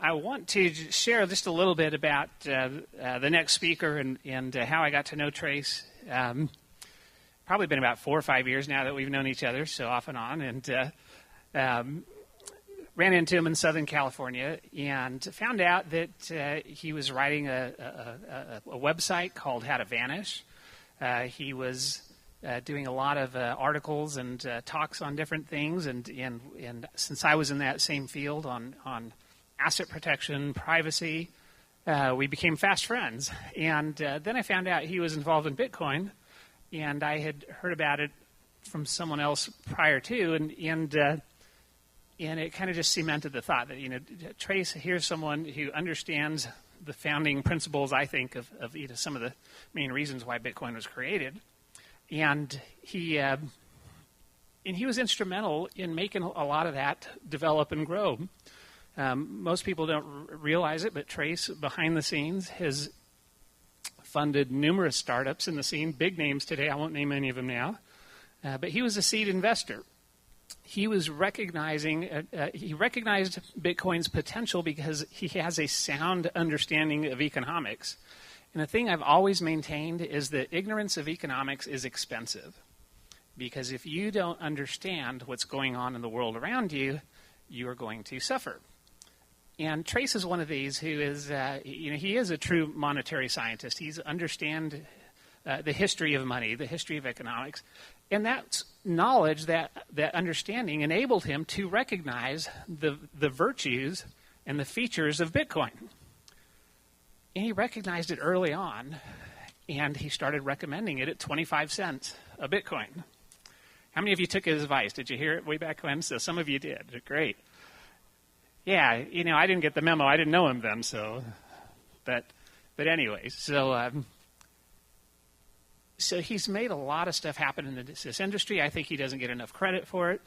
I want to share just a little bit about the next speaker and how I got to know Trace. Probably been about 4 or 5 years now that we've known each other, so off and on, and ran into him in Southern California and found out that he was writing a website called How to Vanish. He was doing a lot of articles and talks on different things, and since I was in that same field on asset protection, privacy, we became fast friends. And then I found out he was involved in Bitcoin, and I had heard about it from someone else prior to, and it kind of just cemented the thought that, Trace, here's someone who understands the founding principles, I think, of some of the main reasons why Bitcoin was created. And he was instrumental in making a lot of that develop and grow. Most people don't realize it, but Trace, behind the scenes, has funded numerous startups in the scene, big names today. I won't name any of them now. But he was a seed investor. He was he recognized Bitcoin's potential because he has a sound understanding of economics. And the thing I've always maintained is that ignorance of economics is expensive. Because if you don't understand what's going on in the world around you, you are going to suffer. And Trace is one of these who is, he is a true monetary scientist. He's understands the history of money, the history of economics. And that knowledge, that understanding enabled him to recognize the virtues and the features of Bitcoin. And he recognized it early on, and he started recommending it at 25 cents a Bitcoin. How many of you took his advice? Did you hear it way back when? So some of you did. Great. Yeah, I didn't get the memo. I didn't know him then, so. But anyway, so he's made a lot of stuff happen in this industry. I think he doesn't get enough credit for it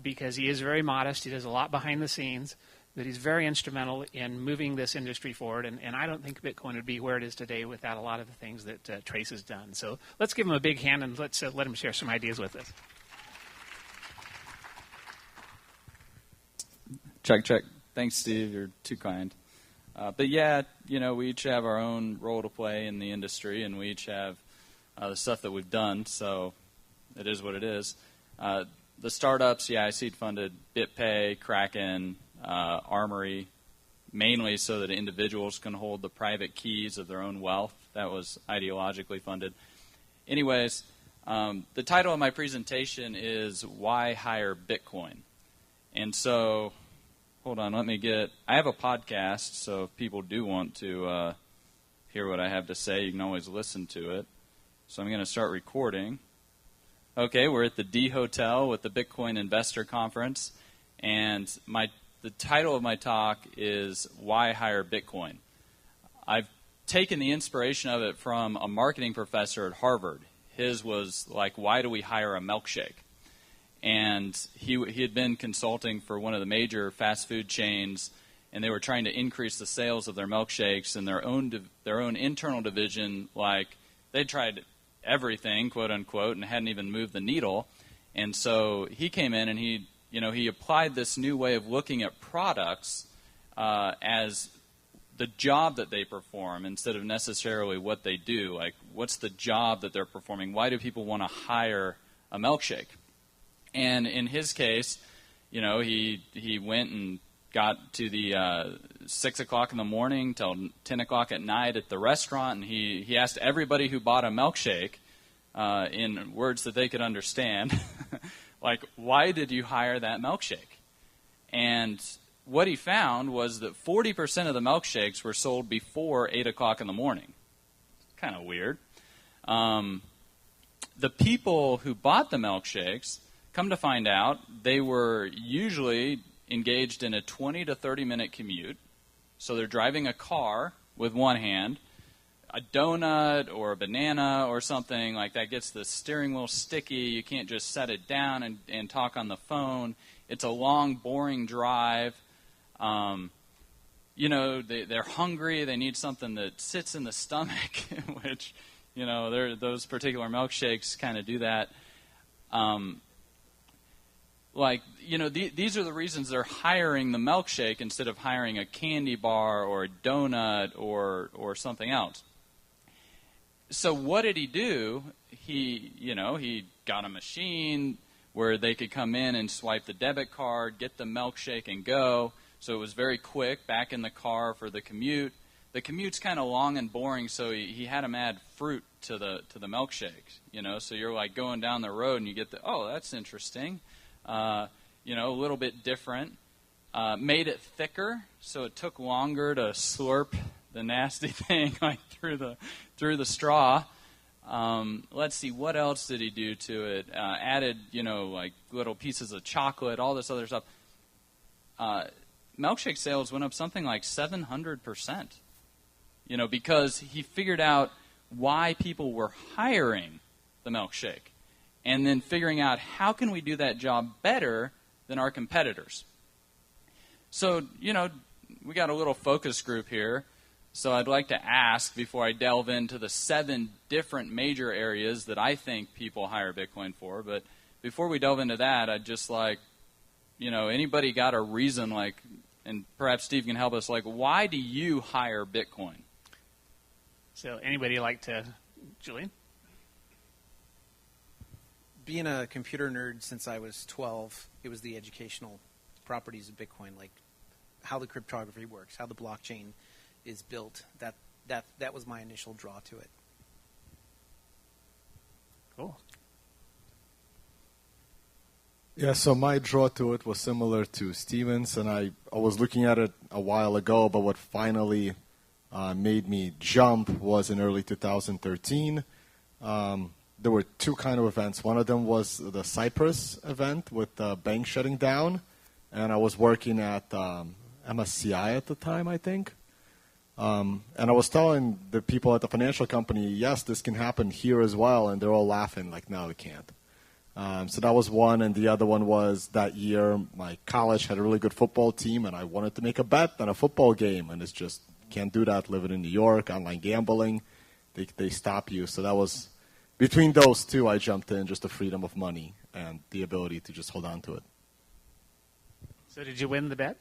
because he is very modest. He does a lot behind the scenes. But he's very instrumental in moving this industry forward. And I don't think Bitcoin would be where it is today without a lot of the things that Trace has done. So let's give him a big hand and let's let him share some ideas with us. Check. Thanks, Steve. You're too kind. But yeah, we each have our own role to play in the industry, and we each have the stuff that we've done. So it is what it is. The startups, I seed funded BitPay, Kraken, Armory, mainly so that individuals can hold the private keys of their own wealth. That was ideologically funded. Anyways, the title of my presentation is Why Hire Bitcoin? And so, hold on, I have a podcast, so if people do want to hear what I have to say, you can always listen to it. So I'm going to start recording. Okay, we're at the D Hotel with the Bitcoin Investor Conference, and the title of my talk is Why Hire Bitcoin? I've taken the inspiration of it from a marketing professor at Harvard. His was like, why do we hire a milkshake? And he had been consulting for one of the major fast food chains, and they were trying to increase the sales of their milkshakes, and their own internal division, like they tried everything, quote unquote, and hadn't even moved the needle. And so he came in and he applied this new way of looking at products as the job that they perform instead of necessarily what they do. Like, what's the job that they're performing? Why do people want to hire a milkshake? And in his case, he went and got to the 6 o'clock in the morning till 10 o'clock at night at the restaurant, and he asked everybody who bought a milkshake in words that they could understand, like, why did you hire that milkshake? And what he found was that 40% of the milkshakes were sold before 8 o'clock in the morning. Kind of weird. The people who bought the milkshakes, come to find out, they were usually engaged in a 20 to 30-minute commute. So they're driving a car with one hand, a donut or a banana or something like that gets the steering wheel sticky. You can't just set it down and talk on the phone. It's a long, boring drive. They're hungry. They need something that sits in the stomach, which, those particular milkshakes kind of do that. like, these are the reasons they're hiring the milkshake instead of hiring a candy bar or a donut or something else. So what did he do? He got a machine where they could come in and swipe the debit card, get the milkshake, and go. So it was very quick, back in the car for the commute. The commute's kind of long and boring, so he had him add fruit to the milkshake. So you're like going down the road and you get that's interesting. A little bit different. Made it thicker, so it took longer to slurp the nasty thing like through the straw. Let's see, what else did he do to it? Added, like little pieces of chocolate, all this other stuff. Milkshake sales went up something like 700%. Because he figured out why people were hiring the milkshake, and then figuring out how can we do that job better than our competitors. So, we got a little focus group here. So I'd like to ask, before I delve into the 7 different major areas that I think people hire Bitcoin for, but before we delve into that, I'd just like, anybody got a reason, and perhaps Steve can help us, why do you hire Bitcoin? So anybody like to, Julian? Being a computer nerd since I was 12, it was the educational properties of Bitcoin, like how the cryptography works, how the blockchain is built. That was my initial draw to it. Cool. Yeah, so my draw to it was similar to Steven's, and I was looking at it a while ago, but what finally made me jump was in early 2013. There were 2 kind of events. One of them was the Cyprus event with the bank shutting down, and I was working at MSCI at the time, I think. And I was telling the people at the financial company, yes, this can happen here as well, and they're all laughing like, no, it can't. So that was one, and the other one was that year my college had a really good football team, and I wanted to make a bet on a football game, and it's just can't do that living in New York, online gambling. They stop you. So that was, between those 2, I jumped in, just the freedom of money and the ability to just hold on to it. So did you win the bet?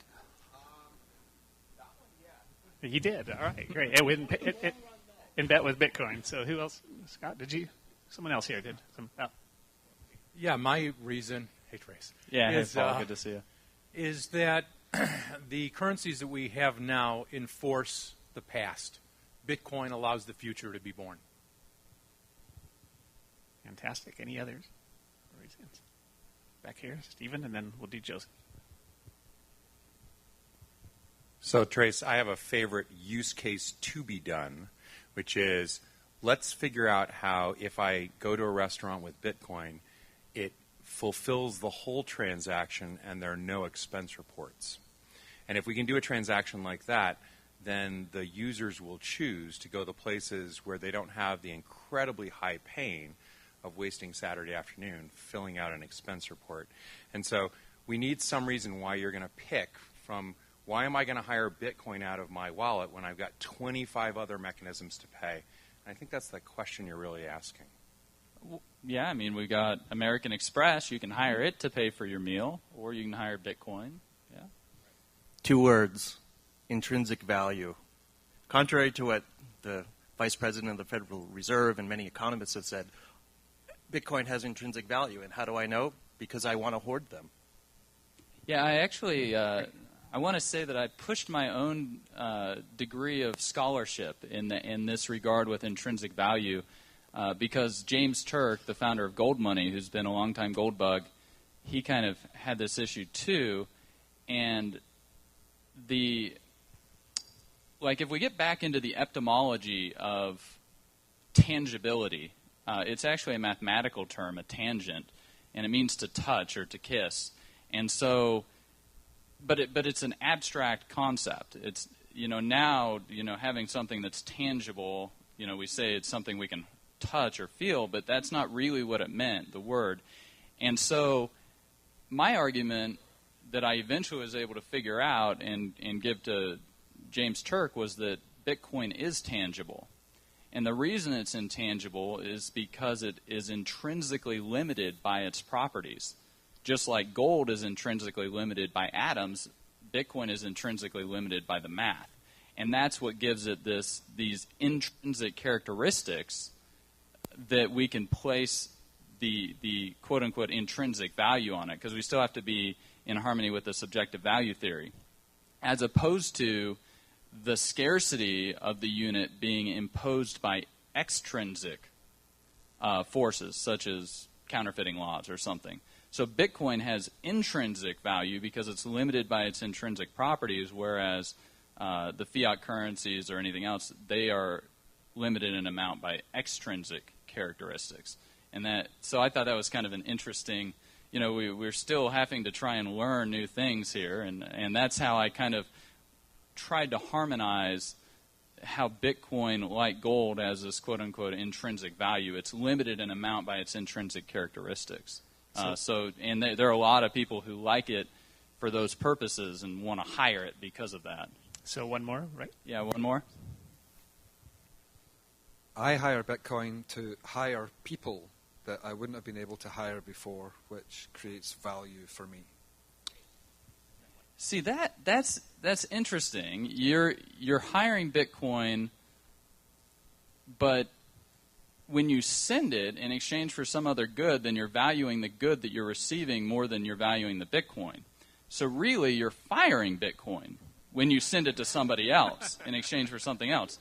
That one, yeah. You did. All right, great. And bet with Bitcoin. So who else? Scott, did you? Someone else here did. Yeah, my reason, hey Trace, hey Paul, good to see you, is that the currencies that we have now enforce the past. Bitcoin allows the future to be born. Fantastic. Any others? Back here, Stephen, and then we'll do Joseph. So, Trace, I have a favorite use case to be done, which is let's figure out how if I go to a restaurant with Bitcoin, it fulfills the whole transaction and there are no expense reports. And if we can do a transaction like that, then the users will choose to go to places where they don't have the incredibly high pain of wasting Saturday afternoon filling out an expense report. And so we need some reason why you're going to pick from why am I going to hire Bitcoin out of my wallet when I've got 25 other mechanisms to pay? And I think that's the question you're really asking. Yeah, I mean, we got American Express. You can hire it to pay for your meal, or you can hire Bitcoin. Yeah. 2 words, intrinsic value. Contrary to what the Vice President of the Federal Reserve and many economists have said, Bitcoin has intrinsic value. And how do I know? Because I want to hoard them. Yeah, I actually, I want to say that I pushed my own degree of scholarship in this regard with intrinsic value. Because James Turk, the founder of Gold Money, who's been a longtime gold bug, he kind of had this issue too. And if we get back into the etymology of tangibility, it's actually a mathematical term, a tangent, and it means to touch or to kiss. And so, but it's an abstract concept. It's now having something that's tangible. We say it's something we can touch or feel, but that's not really what it meant, the word. And so my argument that I eventually was able to figure out and give to James Turk was that Bitcoin is tangible. And the reason it's intangible is because it is intrinsically limited by its properties. just like gold is intrinsically limited by atoms, Bitcoin is intrinsically limited by the math. And that's what gives it these intrinsic characteristics that we can place the quote-unquote intrinsic value on it, because we still have to be in harmony with the subjective value theory, as opposed to the scarcity of the unit being imposed by extrinsic forces, such as counterfeiting laws or something. So Bitcoin has intrinsic value because it's limited by its intrinsic properties, whereas the fiat currencies or anything else, they are limited in amount by extrinsic characteristics. And so I thought that was kind of an interesting, we're still having to try and learn new things here, and that's how I kind of tried to harmonize how Bitcoin, like gold, has this quote-unquote intrinsic value. It's limited in amount by its intrinsic characteristics. And there are a lot of people who like it for those purposes and want to hire it because of that. So one more, right? Yeah, one more. I hire Bitcoin to hire people that I wouldn't have been able to hire before, which creates value for me. See, that's interesting. You're hiring Bitcoin, but when you send it in exchange for some other good, then you're valuing the good that you're receiving more than you're valuing the Bitcoin. So really, you're firing Bitcoin when you send it to somebody else in exchange for something else.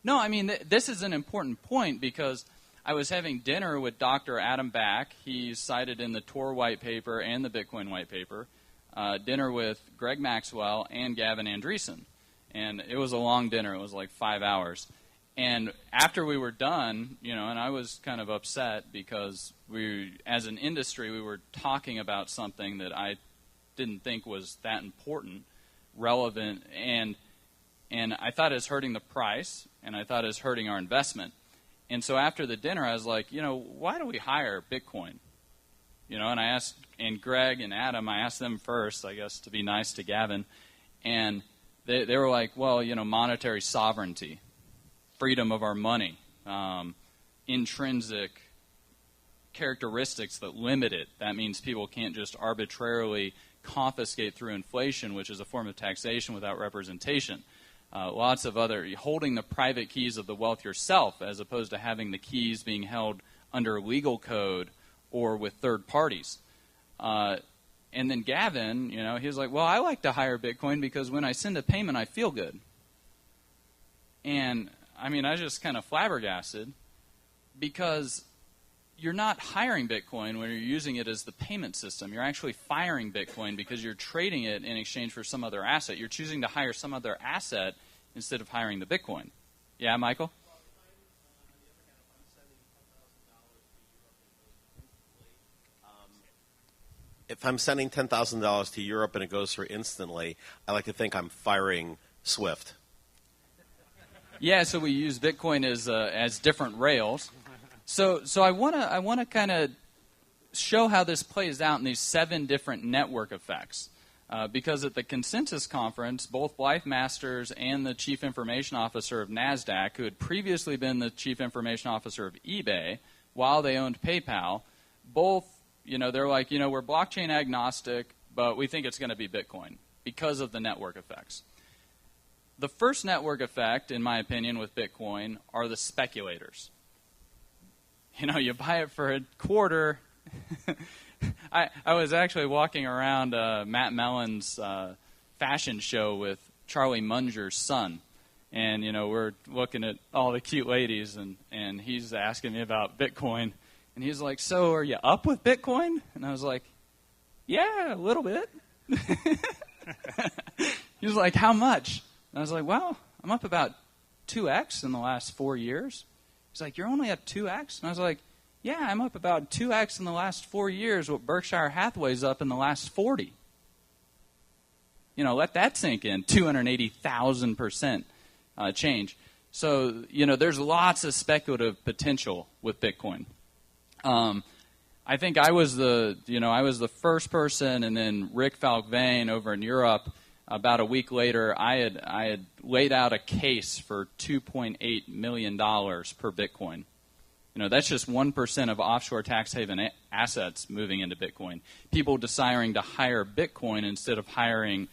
No, I mean, this is an important point, because I was having dinner with Dr. Adam Back. He's cited in the Tor white paper and the Bitcoin white paper. Dinner with Greg Maxwell and Gavin Andresen. And it was a long dinner. It was like 5 hours. And after we were done, and I was kind of upset because as an industry, we were talking about something that I didn't think was that important, relevant, and I thought it was hurting the price, and I thought it was hurting our investment. And so after the dinner, I was like, why do we hire Bitcoin? And I asked, and Greg and Adam, I asked them first, I guess, to be nice to Gavin, and they were like, well, monetary sovereignty, freedom of our money, intrinsic characteristics that limit it. That means people can't just arbitrarily confiscate through inflation, which is a form of taxation without representation. Lots of other, holding the private keys of the wealth yourself, as opposed to having the keys being held under legal code or with third parties. And then Gavin, he was like, well, I like to hire Bitcoin because when I send a payment, I feel good. And, I mean, I just kind of flabbergasted, because you're not hiring Bitcoin when you're using it as the payment system. You're actually firing Bitcoin because you're trading it in exchange for some other asset. You're choosing to hire some other asset instead of hiring the Bitcoin. Yeah, Michael? If I'm sending $10,000 to Europe and it goes through instantly, I like to think I'm firing SWIFT. Yeah, so we use Bitcoin as different rails. So I want to kind of show how this plays out in these 7 different network effects. Because at the Consensus Conference, both Blythe Masters and the Chief Information Officer of NASDAQ, who had previously been the Chief Information Officer of eBay while they owned PayPal, both, they're like, we're blockchain agnostic, but we think it's going to be Bitcoin because of the network effects. The first network effect, in my opinion, with Bitcoin are the speculators. You buy it for a quarter. I was actually walking around Matt Mellon's fashion show with Charlie Munger's son. And, we're looking at all the cute ladies, and he's asking me about Bitcoin. And he's like, so are you up with Bitcoin? And I was like, yeah, a little bit. He was like, how much? And I was like, well, I'm up about 2x in the last 4 years. He's like, you're only up 2x? And I was like, yeah, I'm up about 2x in the last 4 years, what Berkshire Hathaway's up in the last 40. Let that sink in, 280,000% change. So, there's lots of speculative potential with Bitcoin. I think I was the first person, and then Rick Falkvane over in Europe, about a week later, I had laid out a case for $2.8 million per Bitcoin. That's just 1% of offshore tax haven assets moving into Bitcoin. People desiring to hire Bitcoin instead of hiring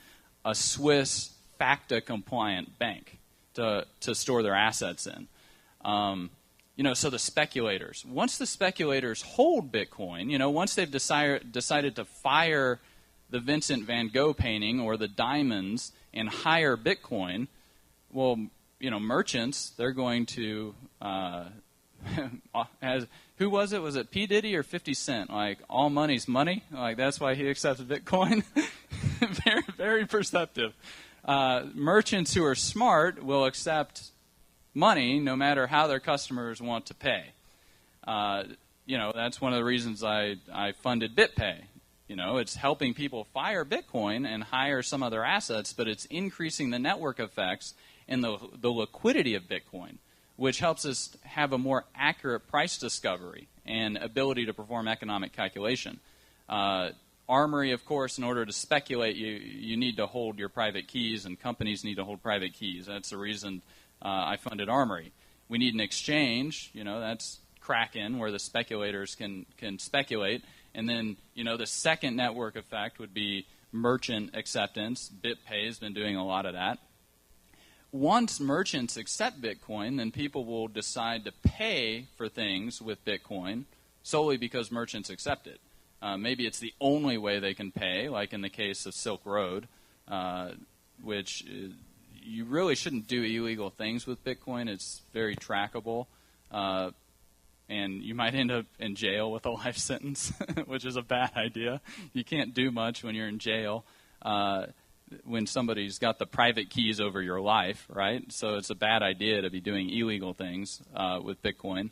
a Swiss FACTA-compliant bank to store their assets in. So the speculators. Once the speculators hold Bitcoin, once they've decided to fire the Vincent van Gogh painting or the diamonds and hire Bitcoin, well, merchants, they're going to... who was it? Was it P. Diddy or 50 Cent? Like, all money's money? Like, that's why he accepts Bitcoin? Very, very perceptive. Merchants who are smart will accept money no matter how their customers want to pay. That's one of the reasons I funded BitPay. It's helping people fire Bitcoin and hire some other assets, but it's increasing the network effects and the liquidity of Bitcoin, which helps us have a more accurate price discovery and ability to perform economic calculation. Armory, of course, in order to speculate, you need to hold your private keys, and companies need to hold private keys. That's the reason I funded Armory. We need an exchange, that's Kraken, where the speculators can speculate. And then, the second network effect would be merchant acceptance. BitPay has been doing a lot of that. Once merchants accept Bitcoin, then people will decide to pay for things with Bitcoin solely because merchants accept it. Maybe it's the only way they can pay, like in the case of Silk Road, which you really shouldn't do illegal things with Bitcoin. It's very trackable, and you might end up in jail with a life sentence, which is a bad idea. You can't do much when you're in jail. When somebody's got the private keys over your life, right? So it's a bad idea to be doing illegal things with Bitcoin.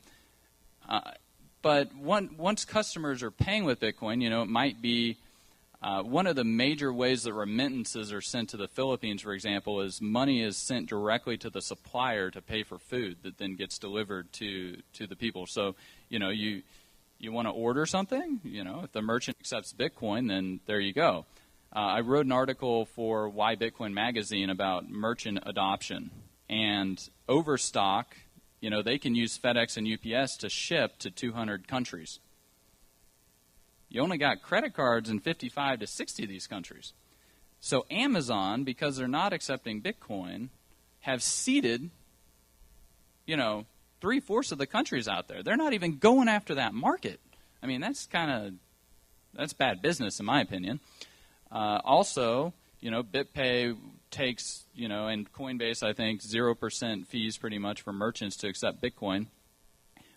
But once customers are paying with Bitcoin, it might be one of the major ways that remittances are sent to the Philippines, for example, is money is sent directly to the supplier to pay for food that then gets delivered to the people. So, you want to order something, if the merchant accepts Bitcoin, then there you go. I wrote an article for Why Bitcoin magazine about merchant adoption. And Overstock, they can use FedEx and UPS to ship to 200 countries. You only got credit cards in 55 to 60 of these countries. So Amazon, because they're not accepting Bitcoin, have seeded, 3/4 of the countries out there. They're not even going after that market. I mean, that's bad business in my opinion. Also, BitPay takes, and Coinbase, I think, 0% fees pretty much for merchants to accept Bitcoin,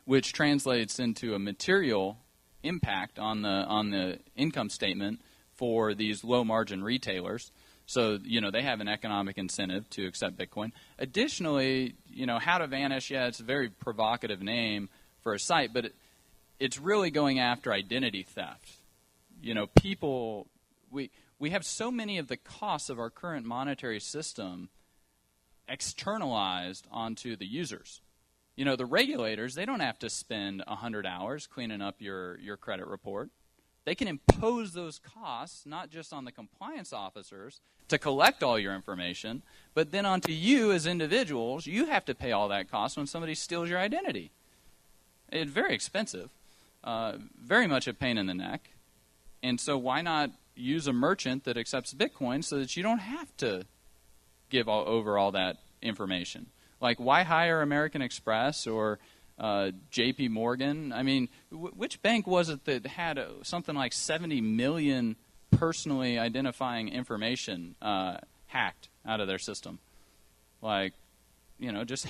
which translates into a material impact on the income statement for these low-margin retailers. So, they have an economic incentive to accept Bitcoin. Additionally, How to Vanish, it's a very provocative name for a site, but it's really going after identity theft. People... We have so many of the costs of our current monetary system externalized onto the users. The regulators, they don't have to spend 100 hours cleaning up your credit report. They can impose those costs not just on the compliance officers to collect all your information, but then onto you as individuals. You have to pay all that cost when somebody steals your identity. It's very expensive, very much a pain in the neck. And so why not use a merchant that accepts Bitcoin so that you don't have to give over all that information? Like, why hire American Express or J.P. Morgan? I mean, which bank was it that had something like 70 million personally identifying information hacked out of their system? Like, just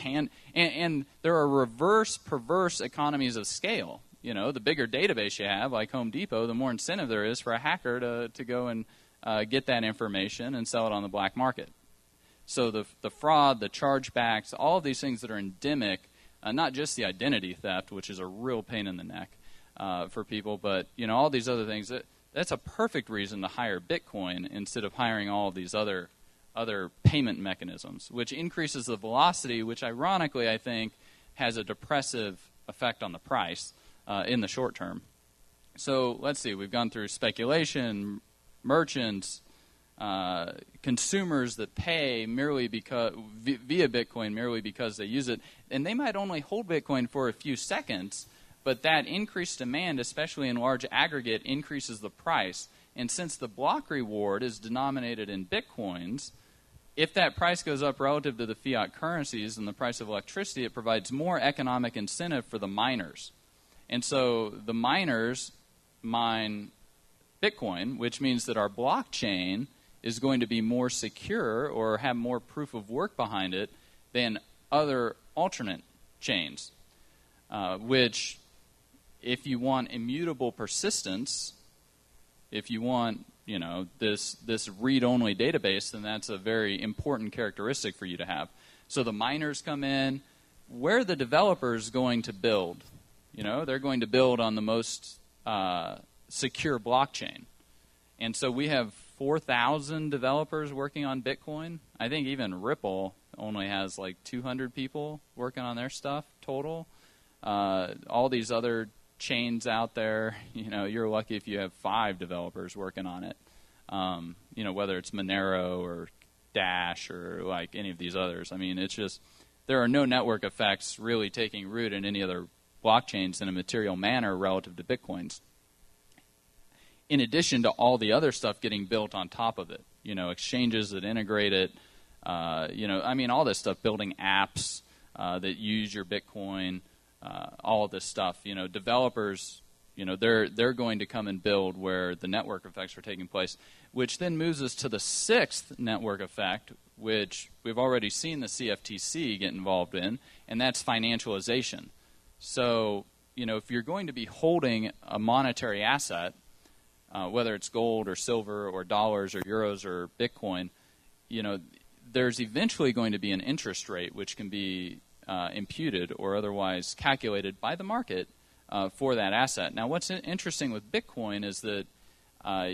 and there are reverse perverse economies of scale. The bigger database you have, like Home Depot, the more incentive there is for a hacker to go and get that information and sell it on the black market. So the fraud, the chargebacks, all of these things that are endemic, not just the identity theft, which is a real pain in the neck for people, but all these other things. That's a perfect reason to hire Bitcoin instead of hiring all of these other payment mechanisms, which increases the velocity, which ironically I think has a depressive effect on the price in the short term. So let's see, we've gone through speculation, merchants, consumers that pay merely because via Bitcoin merely because they use it, and they might only hold Bitcoin for a few seconds, but that increased demand, especially in large aggregate, increases the price. And since the block reward is denominated in Bitcoins, if that price goes up relative to the fiat currencies and the price of electricity, it provides more economic incentive for the miners. And so the miners mine Bitcoin, which means that our blockchain is going to be more secure or have more proof of work behind it than other alternate chains, which, if you want immutable persistence, if you want, this read-only database, then that's a very important characteristic for you to have. So the miners come in. Where are the developers going to build? They're going to build on the most secure blockchain. And so we have 4,000 developers working on Bitcoin. I think even Ripple only has like 200 people working on their stuff total. All these other chains out there, you're lucky if you have 5 developers working on it. Whether it's Monero or Dash or like any of these others. I mean, it's just there are no network effects really taking root in any other blockchains in a material manner relative to Bitcoin's. In addition to all the other stuff getting built on top of it, exchanges that integrate it, all this stuff, building apps that use your Bitcoin, all of this stuff, developers, they're going to come and build where the network effects are taking place, which then moves us to the 6th network effect, which we've already seen the CFTC get involved in, and that's financialization. So, if you're going to be holding a monetary asset, whether it's gold or silver or dollars or euros or Bitcoin, there's eventually going to be an interest rate which can be imputed or otherwise calculated by the market for that asset. Now, what's interesting with Bitcoin is that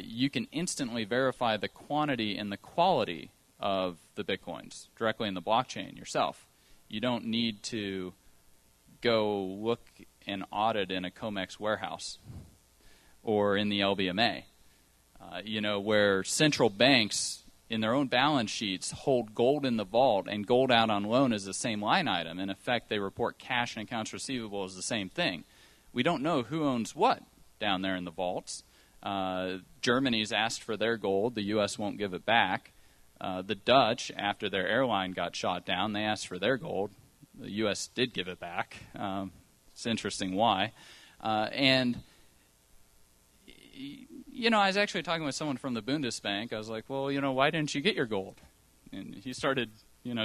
you can instantly verify the quantity and the quality of the Bitcoins directly in the blockchain yourself. You don't need to go look and audit in a COMEX warehouse or in the LBMA, where central banks in their own balance sheets hold gold in the vault and gold out on loan is the same line item. In effect, they report cash and accounts receivable as the same thing. We don't know who owns what down there in the vaults. Germany's asked for their gold. The U.S. won't give it back. The Dutch, after their airline got shot down, they asked for their gold. The U.S. did give it back. It's interesting why. I was actually talking with someone from the Bundesbank. I was like, well, why didn't you get your gold? And he started,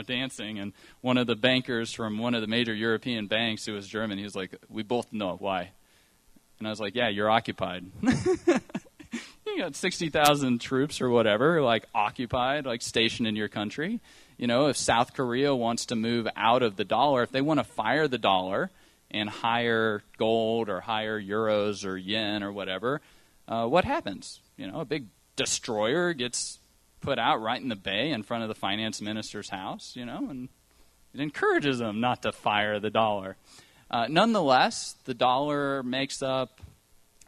dancing. And one of the bankers from one of the major European banks, who was German, he was like, we both know why. And I was like, yeah, you're occupied. You got 60,000 troops or whatever, like occupied, like stationed in your country. If South Korea wants to move out of the dollar, if they want to fire the dollar and hire gold or hire euros or yen or whatever, what happens? A big destroyer gets put out right in the bay in front of the finance minister's house, and it encourages them not to fire the dollar. Nonetheless, the dollar makes up,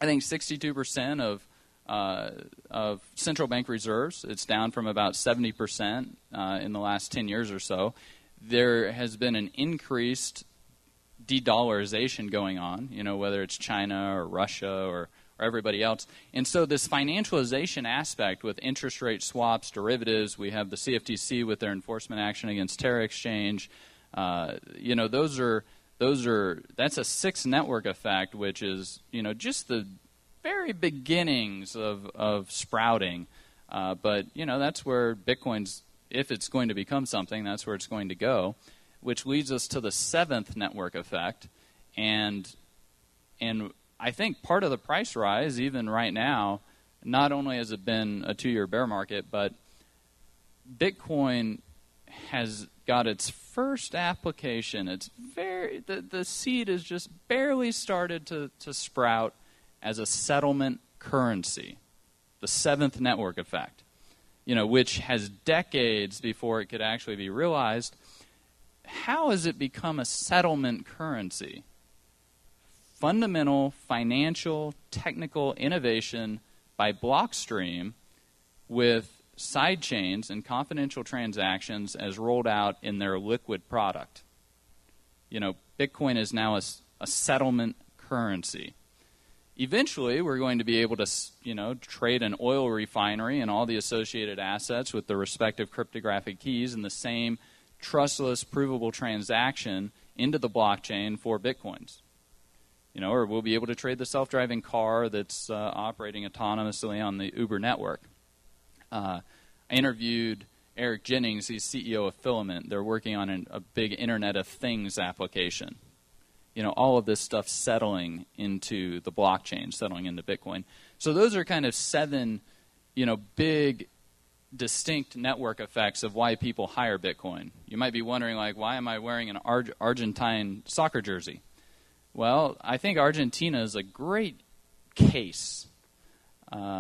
I think, 62% of central bank reserves. It's down from about 70% in the last 10 years or so. There has been an increased de-dollarization going on, whether it's China or Russia or everybody else. And so this financialization aspect with interest rate swaps, derivatives, we have the CFTC with their enforcement action against Terra Exchange. That's a 6th network effect, which is, just the very beginnings of sprouting. But that's where Bitcoin's, if it's going to become something, that's where it's going to go, which leads us to the 7th network effect. And I think part of the price rise, even right now, not only has it been a 2-year bear market, but Bitcoin has got its first application. It's the seed has just barely started to sprout as a settlement currency, the 7th network effect, which has decades before it could actually be realized. How has it become a settlement currency? Fundamental financial technical innovation by Blockstream with side chains and confidential transactions as rolled out in their liquid product. Bitcoin is now a settlement currency. Eventually, we're going to be able to, trade an oil refinery and all the associated assets with the respective cryptographic keys in the same trustless, provable transaction into the blockchain for Bitcoins. Or we'll be able to trade the self-driving car that's operating autonomously on the Uber network. I interviewed Eric Jennings, he's CEO of Filament. They're working on a big Internet of Things application. All of this stuff settling into the blockchain, settling into Bitcoin. So those are kind of 7, big, distinct network effects of why people hire Bitcoin. You might be wondering, why am I wearing an Argentine soccer jersey? Well, I think Argentina is a great case. I've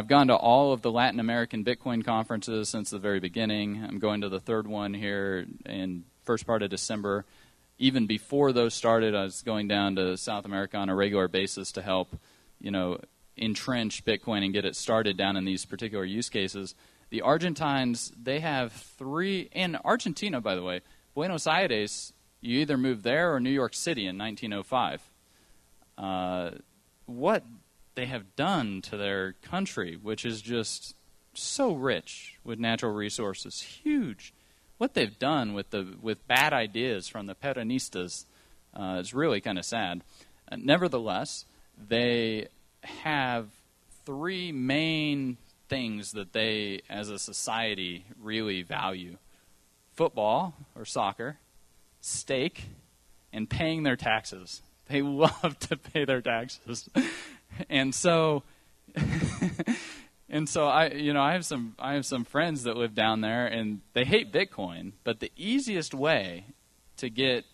gone to all of the Latin American Bitcoin conferences since the very beginning. I'm going to the 3rd one here in first part of December. Even before those started, I was going down to South America on a regular basis to help, entrench Bitcoin and get it started down in these particular use cases. The Argentines, they have 3, in Argentina, by the way, Buenos Aires, you either moved there or New York City in 1905. What they have done to their country, which is just so rich with natural resources, huge. What they've done with bad ideas from the Peronistas is really kind of sad. Nevertheless, they have 3 main things that they, as a society, really value: football or soccer, steak, and paying their taxes. They love to pay their taxes. And so I have some friends that live down there, and they hate Bitcoin, but the easiest way to get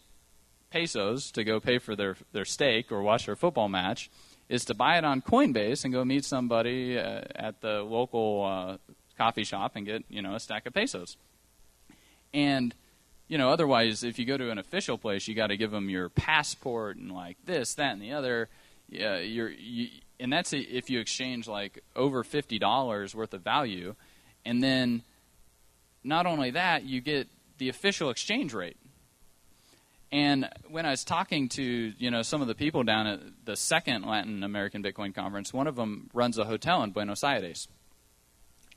pesos to go pay for their steak or watch their football match is to buy it on Coinbase and go meet somebody at the local coffee shop and get, a stack of pesos. And, otherwise, if you go to an official place, you got to give them your passport and this, that, and the other. And that's if you exchange over $50 worth of value, and then not only that, you get the official exchange rate. And when I was talking to some of the people down at the 2nd Latin American Bitcoin conference, one of them runs a hotel in Buenos Aires.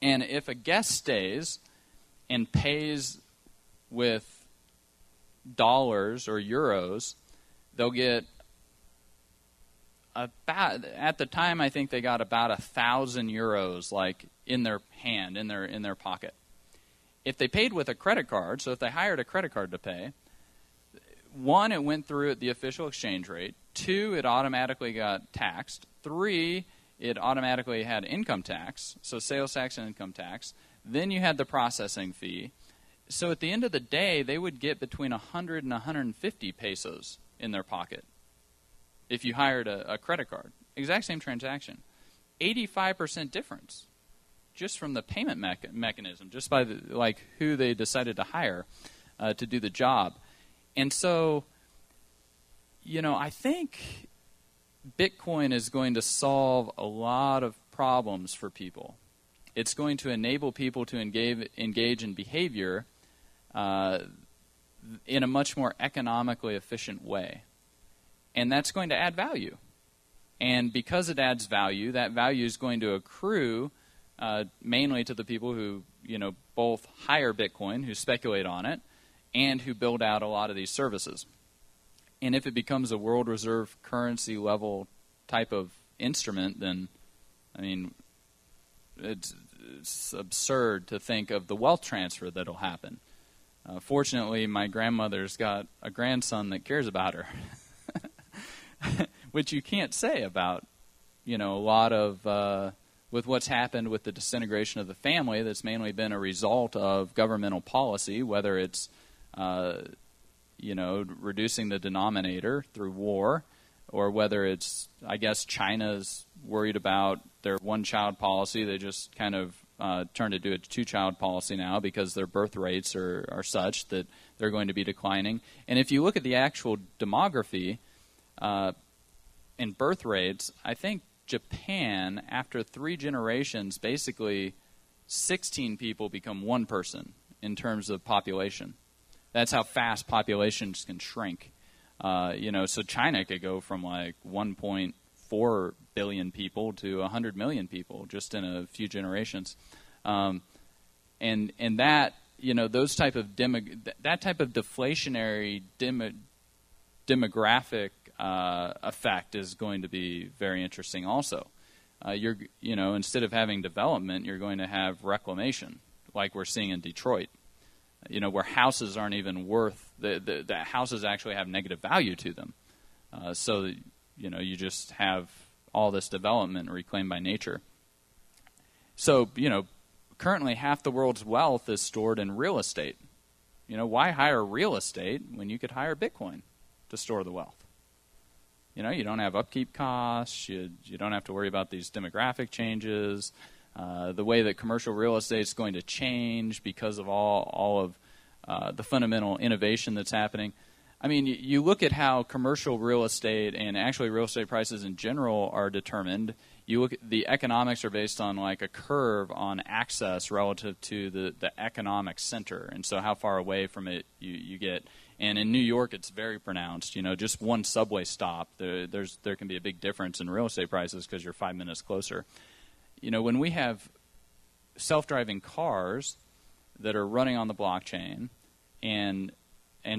And if a guest stays and pays with dollars or euros, they'll get at the time, I think they got about 1,000 euros in their hand, in their pocket. If they paid with a credit card, so if they hired a credit card to pay, 1, it went through at the official exchange rate. 2, it automatically got taxed. 3, it automatically had income tax, so sales tax and income tax. Then you had the processing fee. So at the end of the day, they would get between 100 and 150 pesos in their pocket if you hired a credit card. Exact same transaction. 85% difference just from the payment mechanism, just by who they decided to hire to do the job. And so, I think Bitcoin is going to solve a lot of problems for people. It's going to enable people to engage in behavior in a much more economically efficient way. And that's going to add value. And because it adds value, that value is going to accrue mainly to the people who, both hire Bitcoin, who speculate on it, and who build out a lot of these services. And if it becomes a world reserve currency level type of instrument, then, it's absurd to think of the wealth transfer that'll happen. Fortunately, my grandmother's got a grandson that cares about her. Which you can't say about, a lot of, with what's happened with the disintegration of the family that's mainly been a result of governmental policy, whether it's, reducing the denominator through war, or whether it's, I guess, China's worried about their one-child policy. They just kind of turned it to a two-child policy now because their birth rates are such that they're going to be declining. And if you look at the actual demography, in birth rates, I think Japan, after 3 generations, basically 16 people become 1 person in terms of population. That's how fast populations can shrink. So China could go from like 1.4 billion people to 100 million people just in a few generations. And that, those type of that type of deflationary demographic effect is going to be very interesting also. Instead of having development, you're going to have reclamation, like we're seeing in Detroit. Where houses aren't even worth, the houses actually have negative value to them. So you just have all this development reclaimed by nature. So, currently half the world's wealth is stored in real estate. Why hire real estate when you could hire Bitcoin to store the wealth? You don't have upkeep costs. You don't have to worry about these demographic changes. The way that commercial real estate is going to change because of all of the fundamental innovation that's happening. I mean, you look at how commercial real estate and actually real estate prices in general are determined. You look at the economics are based on like a curve on access relative to the economic center, and so how far away from it you get. And in New York, it's very pronounced. Just one subway stop, there can be a big difference in real estate prices because you're 5 minutes closer. When we have self-driving cars that are running on the blockchain, and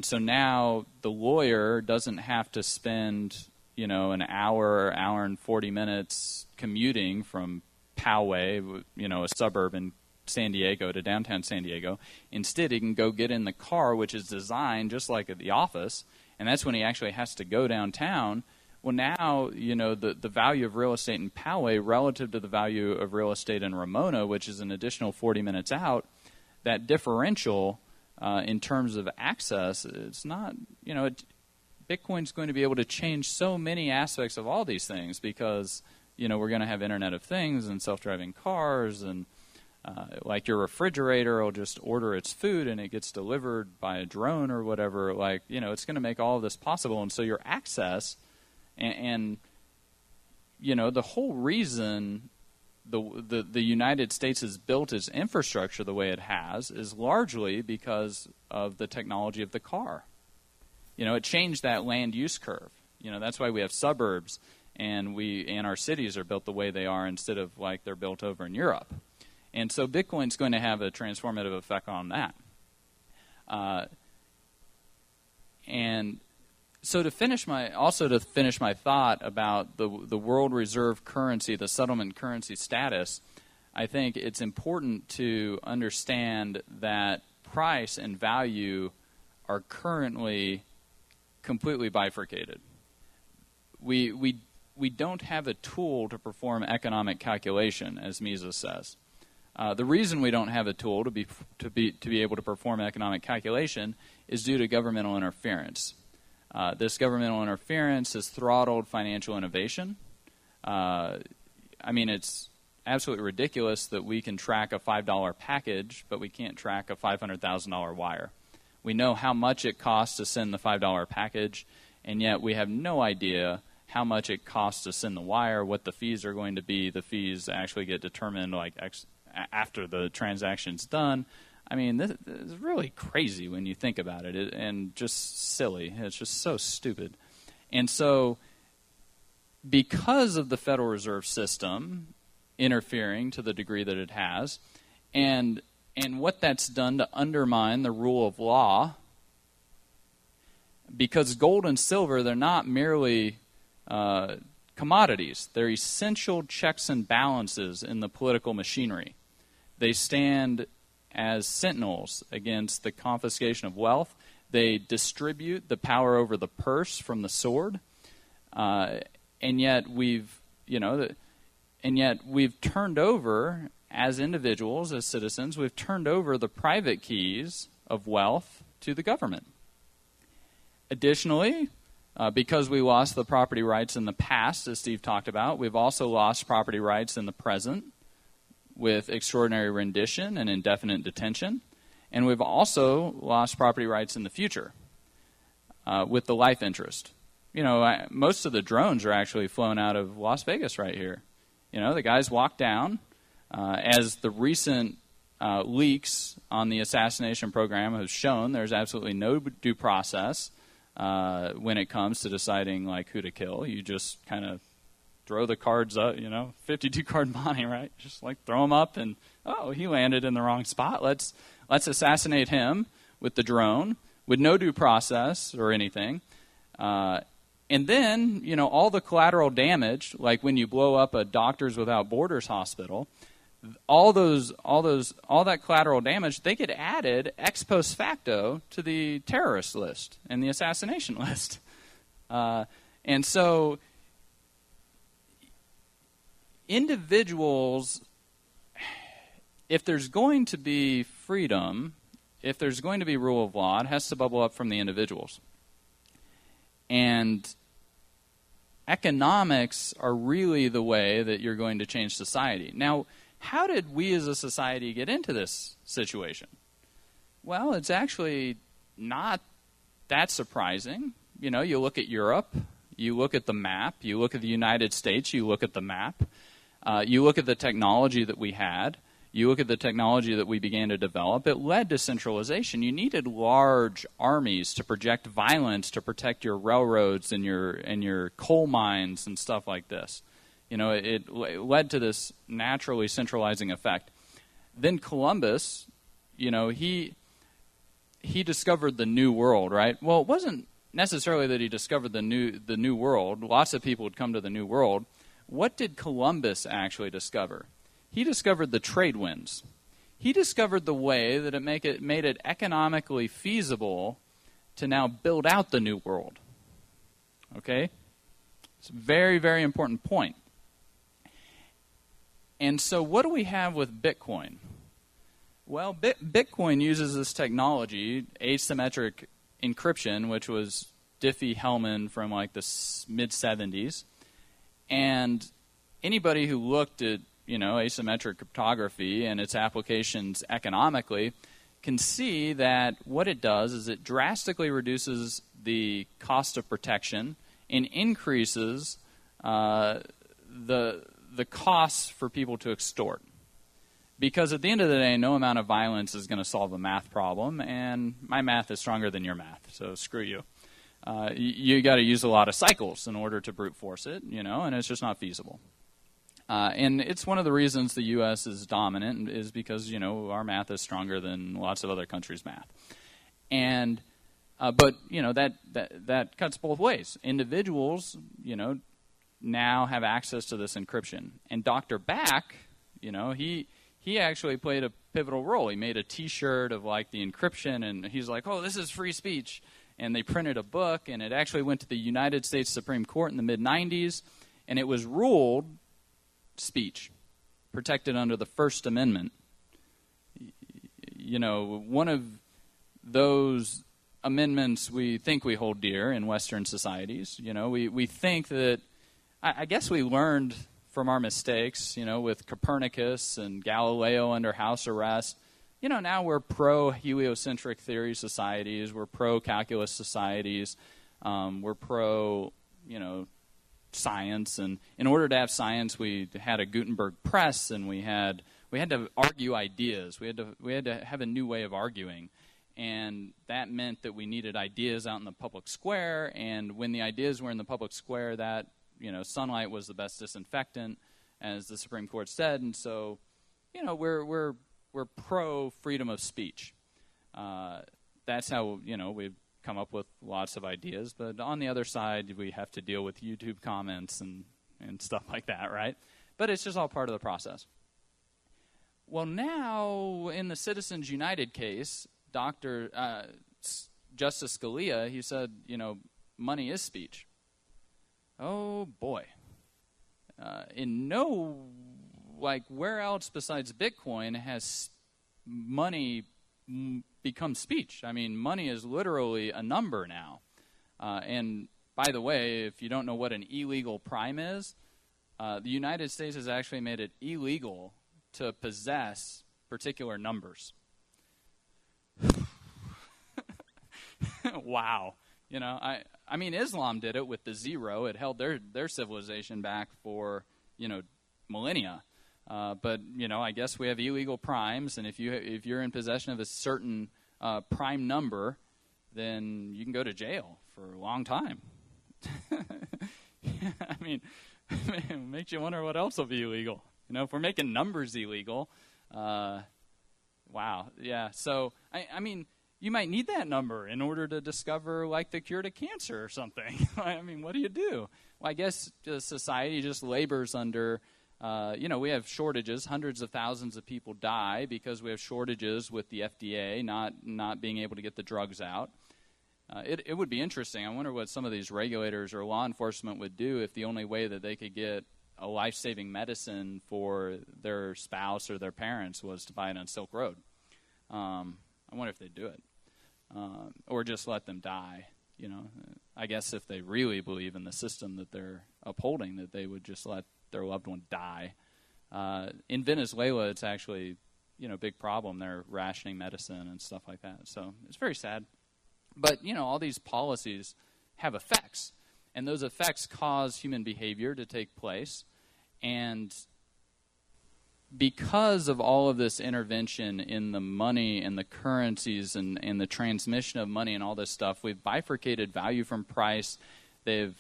so now the lawyer doesn't have to spend, an hour and 40 minutes commuting from Poway, a suburb in San Diego to downtown San Diego. Instead, he can go get in the car, which is designed just like at the office, and that's when he actually has to go downtown. Well, now, the value of real estate in Poway relative to the value of real estate in Ramona, which is an additional 40 minutes out, that differential in terms of access, it's not, Bitcoin's going to be able to change so many aspects of all these things because, we're going to have Internet of Things and self-driving cars and like your refrigerator will just order its food and it gets delivered by a drone or whatever. It's going to make all of this possible. And so your access and the whole reason the United States has built its infrastructure the way it has is largely because of the technology of the car. It changed that land use curve. That's why we have suburbs and our cities are built the way they are instead of like they're built over in Europe. And so Bitcoin's going to have a transformative effect on that. And so to finish my thought about the world reserve currency, the settlement currency status, I think it's important to understand that price and value are currently completely bifurcated. We don't have a tool to perform economic calculation, as Mises says. The reason we don't have a tool to be able to perform economic calculation is due to governmental interference. This governmental interference has throttled financial innovation. It's absolutely ridiculous that we can track a $5 package, but we can't track a $500,000 wire. We know how much it costs to send the $5 package, and yet we have no idea how much it costs to send the wire, what the fees are going to be. The fees actually get determined after the transaction's done. I mean, this is really crazy when you think about it, and just silly. It's just so stupid. And so because of the Federal Reserve System interfering to the degree that it has, and what that's done to undermine the rule of law, because gold and silver, they're not merely commodities. They're essential checks and balances in the political machinery. They stand as sentinels against the confiscation of wealth. They distribute the power over the purse from the sword. And yet we've turned over, as individuals, as citizens, we've turned over the private keys of wealth to the government. Additionally, because we lost the property rights in the past, as Steve talked about, we've also lost property rights in the present with extraordinary rendition and indefinite detention. And we've also lost property rights in the future with the life interest. most of the drones are actually flown out of Las Vegas right here. The guys walk down. As the recent leaks on the assassination program have shown, there's absolutely no due process when it comes to deciding who to kill. You just kind of throw the cards up, 52 card monte, right? Just throw them up and, oh, he landed in the wrong spot. Let's assassinate him with the drone with no due process or anything. And then, all the collateral damage, like when you blow up a Doctors Without Borders hospital, all that collateral damage, they get added ex post facto to the terrorist list and the assassination list. And so individuals, if there's going to be freedom, if there's going to be rule of law, it has to bubble up from the individuals. And economics are really the way that you're going to change society. Now, how did we as a society get into this situation? Well, it's actually not that surprising. You look at Europe, you look at the map, you look at the United States, you look at the map, you look at the technology that we had, you look at the technology that we began to develop. It led to centralization. You needed large armies to project violence to protect your railroads and your coal mines and stuff like this. It led to this naturally centralizing effect. Then Columbus, he discovered the New World, right? Well, it wasn't necessarily that he discovered the New World. Lots of people would come to the New World. What did Columbus actually discover? He discovered the trade winds. He discovered the way that it made it economically feasible to now build out the New World. Okay? It's a very, very important point. And so what do we have with Bitcoin? Well, Bitcoin uses this technology, asymmetric encryption, which was Diffie-Hellman from the mid-70s. And anybody who looked at asymmetric cryptography and its applications economically can see that what it does is it drastically reduces the cost of protection and increases the costs for people to extort. Because at the end of the day, no amount of violence is going to solve a math problem, and my math is stronger than your math, so screw you. You got to use a lot of cycles in order to brute force it, and it's just not feasible. And it's one of the reasons the U.S. is dominant is because, our math is stronger than lots of other countries' math. And, but, that cuts both ways. Individuals, now have access to this encryption. And Dr. Back, he actually played a pivotal role. He made a T-shirt of the encryption, and he's like, oh, this is free speech. And they printed a book, and it actually went to the United States Supreme Court in the mid-'90s, and it was ruled speech, protected under the First Amendment. One of those amendments we think we hold dear in Western societies. We think that, I guess we learned from our mistakes, with Copernicus and Galileo under house arrest. Now we're pro-heliocentric theory societies, we're pro-calculus societies, we're pro, science, and in order to have science, we had a Gutenberg press, and we had to argue ideas. We had to have a new way of arguing, and that meant that we needed ideas out in the public square. And when the ideas were in the public square, that sunlight was the best disinfectant, as the Supreme Court said. And so, we're pro freedom of speech. That's how we've come up with lots of ideas, but on the other side, we have to deal with YouTube comments and stuff like that, right? But it's just all part of the process. Well, now, in the Citizens United case, Justice Scalia, he said, money is speech. Oh, boy. Where else besides Bitcoin has money become speech? I mean, money is literally a number now. And by the way, if you don't know what an illegal prime is, the United States has actually made it illegal to possess particular numbers. Wow. You know, I mean, Islam did it with the zero. It held their civilization back for, millennia. But I guess we have illegal primes, and if you're in possession of a certain prime number, then you can go to jail for a long time. I mean, it makes you wonder what else will be illegal. If we're making numbers illegal, wow, yeah. So I mean, you might need that number in order to discover like the cure to cancer or something. I mean, what do you do? Well, I guess society just labors under. We have shortages. Hundreds of thousands of people die because we have shortages with the FDA not being able to get the drugs out. It would be interesting. I wonder what some of these regulators or law enforcement would do if the only way that they could get a life-saving medicine for their spouse or their parents was to buy it on Silk Road. I wonder if they'd do it. Or just let them die. I guess if they really believe in the system that they're upholding, that they would just let their loved one die. In Venezuela, it's actually, a big problem. They're rationing medicine and stuff like that. So it's very sad. But, all these policies have effects. And those effects cause human behavior to take place. And because of all of this intervention in the money and the currencies and the transmission of money and all this stuff, we've bifurcated value from price. They've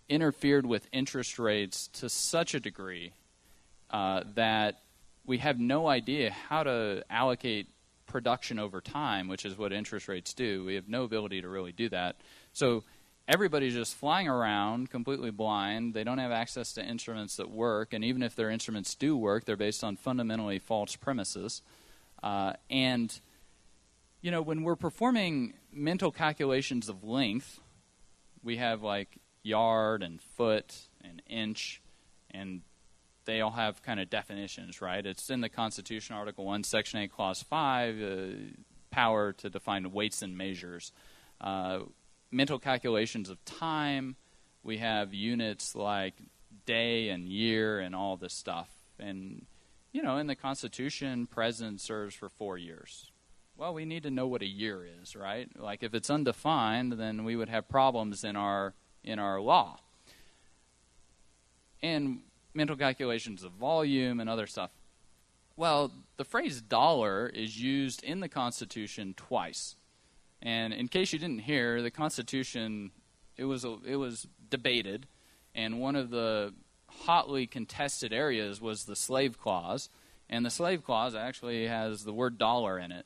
interfered with interest rates to such a degree that we have no idea how to allocate production over time, which is what interest rates do. We have no ability to really do that. So everybody's just flying around completely blind. They don't have access to instruments that work, and even if their instruments do work, they're based on fundamentally false premises. When we're performing mental calculations of length, we have like yard and foot and inch, and they all have kind of definitions, right? It's in the Constitution, Article 1, Section 8, Clause 5, power to define weights and measures. Mental calculations of time, we have units like day and year and all this stuff. And, in the Constitution, president serves for 4 years. Well, we need to know what a year is, right? Like if it's undefined, then we would have problems in our law. And mental calculations of volume and other stuff. Well, the phrase dollar is used in the Constitution twice. And in case you didn't hear, the Constitution, it was debated, and one of the hotly contested areas was the slave clause. And the slave clause actually has the word dollar in it.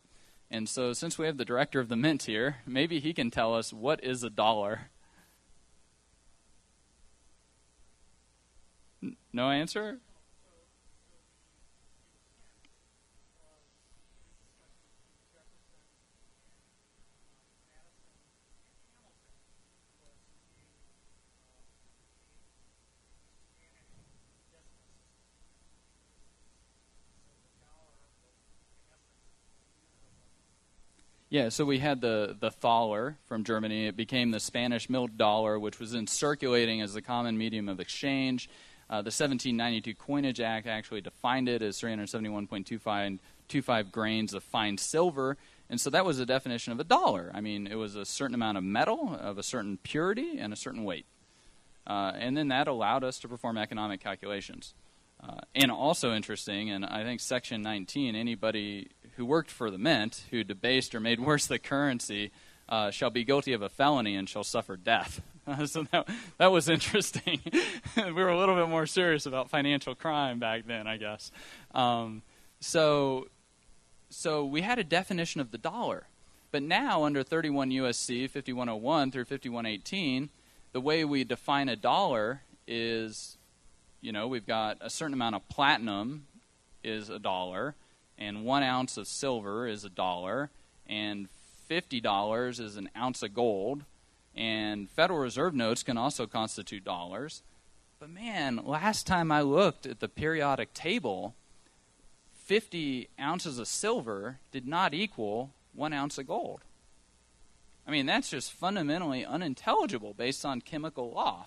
And so since we have the director of the Mint here, maybe he can tell us what is a dollar. No answer? Yeah, so we had the thaler from Germany. It became the Spanish milled dollar, which was then circulating as the common medium of exchange. The 1792 Coinage Act actually defined it as 371.25 grains of fine silver. And so that was the definition of a dollar. I mean, it was a certain amount of metal, of a certain purity, and a certain weight. And then that allowed us to perform economic calculations. And also interesting, and I think Section 19, anybody who worked for the Mint, who debased or made worse the currency, shall be guilty of a felony and shall suffer death. So that was interesting. We were a little bit more serious about financial crime back then, I guess. So we had a definition of the dollar. But now, under 31 U.S.C. 5101 through 5118, the way we define a dollar is, we've got a certain amount of platinum is $1, and 1 ounce of silver is $1, and $50 is an ounce of gold, and Federal Reserve notes can also constitute dollars. But man, last time I looked at the periodic table, 50 ounces of silver did not equal 1 ounce of gold. I mean, that's just fundamentally unintelligible based on chemical law.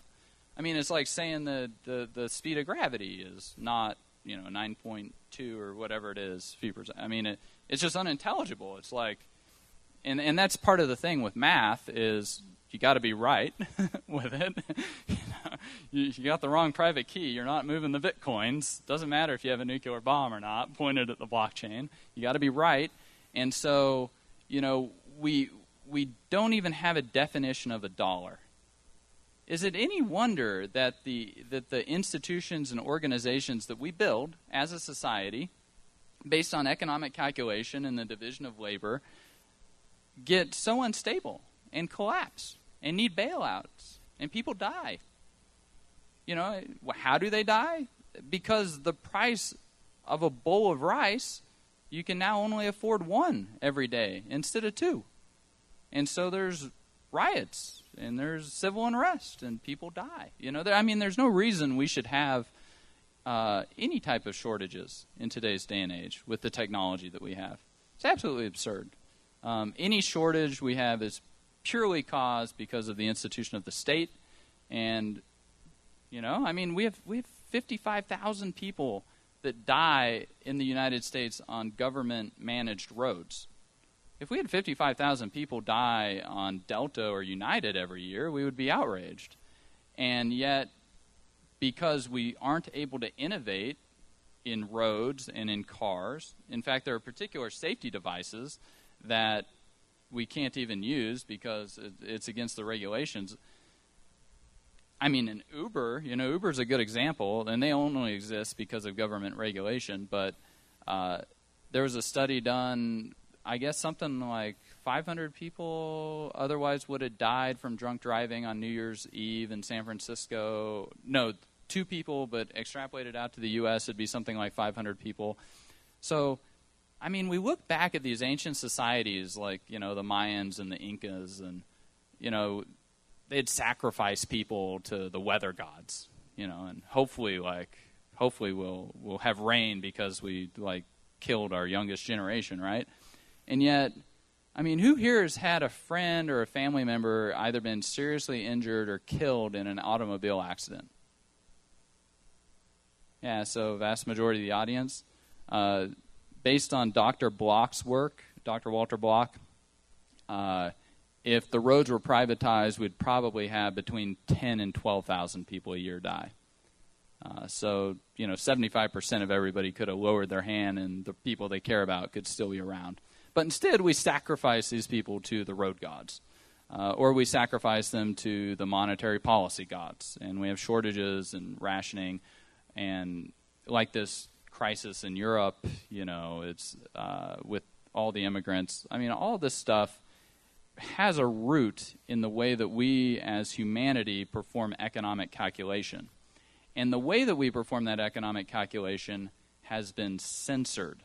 I mean, it's like saying the speed of gravity is not, 9.2 or whatever it is, feet per second. I mean, it's just unintelligible. It's like, and that's part of the thing with math is you got to be right with it. You got the wrong private key. You're not moving the Bitcoins. Doesn't matter if you have a nuclear bomb or not pointed at the blockchain. You got to be right. And so, we don't even have a definition of a dollar. Is it any wonder that the institutions and organizations that we build as a society, based on economic calculation and the division of labor, get so unstable and collapse and need bailouts and people die? How do they die? Because the price of a bowl of rice, you can now only afford one every day instead of two. And so there's riots and there's civil unrest and people die. There's no reason we should have any type of shortages in today's day and age with the technology that we have. It's absolutely absurd. Any shortage we have is purely caused because of the institution of the state. And, we have 55,000 people that die in the United States on government-managed roads. If we had 55,000 people die on Delta or United every year, we would be outraged. And yet, because we aren't able to innovate in roads and in cars, in fact, there are particular safety devices that we can't even use because it's against the regulations. In Uber, Uber's a good example, and they only exist because of government regulation, but there was a study done, I guess something like 500 people otherwise would have died from drunk driving on New Year's Eve in San Francisco. No, 2 people, but extrapolated out to the U.S., it'd be something like 500 people. So, we look back at these ancient societies like, the Mayans and the Incas, and, they'd sacrifice people to the weather gods, and hopefully we'll have rain because we, killed our youngest generation, right? And yet, who here has had a friend or a family member either been seriously injured or killed in an automobile accident? Yeah, so vast majority of the audience. Based on Dr. Block's work, Dr. Walter Block, if the roads were privatized, we'd probably have between 10 and 12,000 people a year die. So 75% of everybody could have lowered their hand, and the people they care about could still be around. But instead, we sacrifice these people to the road gods, or we sacrifice them to the monetary policy gods, and we have shortages and rationing, and like this crisis in Europe, it's with all the immigrants. All this stuff has a root in the way that we as humanity perform economic calculation. And the way that we perform that economic calculation has been censored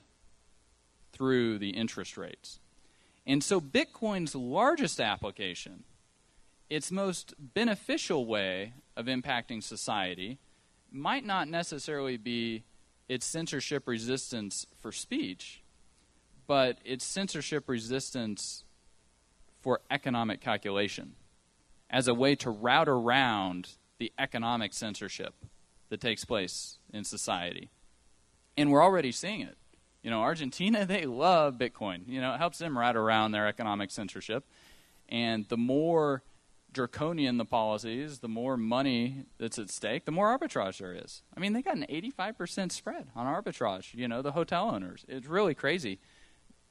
through the interest rates. And so Bitcoin's largest application, its most beneficial way of impacting society, might not necessarily be its censorship resistance for speech, but its censorship resistance for economic calculation as a way to route around the economic censorship that takes place in society. And we're already seeing it. Argentina, they love Bitcoin. It helps them route around their economic censorship. And the more draconian the policies, the more money that's at stake, the more arbitrage there is. They got an 85% spread on arbitrage, the hotel owners. It's really crazy.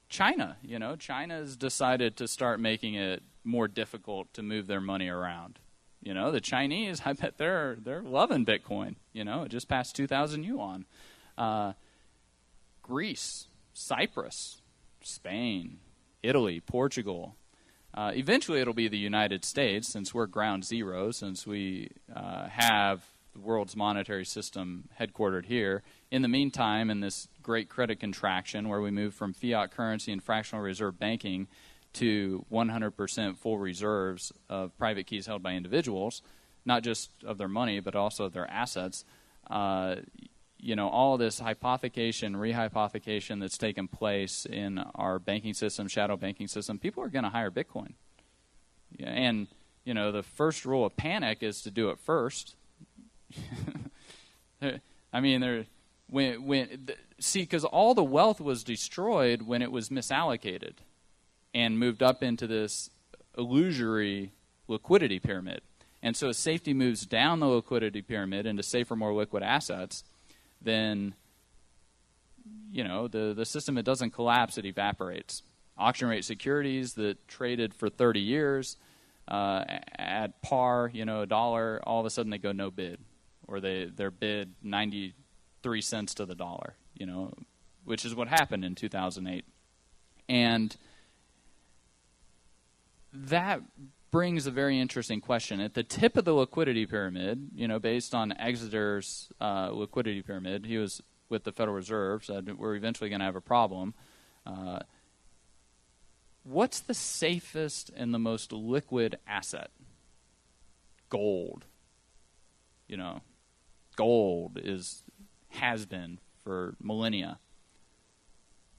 China has decided to start making it more difficult to move their money around. The Chinese, I bet they're loving Bitcoin. It just passed 2,000 yuan. Greece, Cyprus, Spain, Italy, Portugal. Eventually it'll be the United States, since we're ground zero, since we have the world's monetary system headquartered here. In the meantime, in this great credit contraction where we move from fiat currency and fractional reserve banking to 100% full reserves of private keys held by individuals, not just of their money, but also of their assets, all this hypothecation, rehypothecation that's taken place in our banking system, shadow banking system, people are going to hire Bitcoin. And, the first rule of panic is to do it first. Because all the wealth was destroyed when it was misallocated. and moved up into this illusory liquidity pyramid. And so as safety moves down the liquidity pyramid into safer, more liquid assets, then the system, it doesn't collapse, it evaporates. Auction rate securities that traded for 30 years at par, $1, all of a sudden they go no bid, or they're bid 93 cents to the dollar, which is what happened in 2008. And that brings a very interesting question. At the tip of the liquidity pyramid, based on Exeter's liquidity pyramid, he was with the Federal Reserve, said we're eventually going to have a problem. What's the safest and the most liquid asset? Gold. Gold has been for millennia.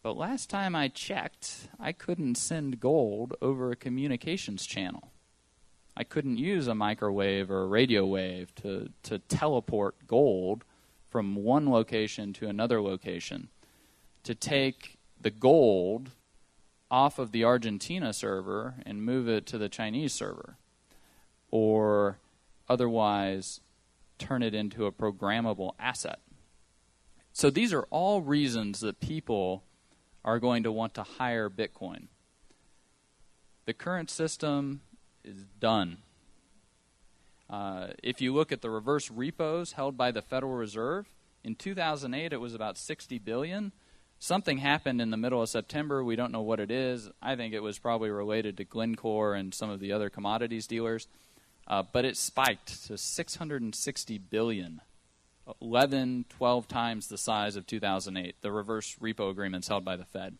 But last time I checked, I couldn't send gold over a communications channel. I couldn't use a microwave or a radio wave to teleport gold from one location to another location. To take the gold off of the Argentina server and move it to the Chinese server, or otherwise turn it into a programmable asset. So these are all reasons that people are going to want to hire Bitcoin. The current system is done. If you look at the reverse repos held by the Federal Reserve, in 2008 it was about $60 billion. Something happened in the middle of September. We don't know what it is. I think it was probably related to Glencore and some of the other commodities dealers. But it spiked to $660 billion, 11, 12 times the size of 2008, the reverse repo agreements held by the Fed.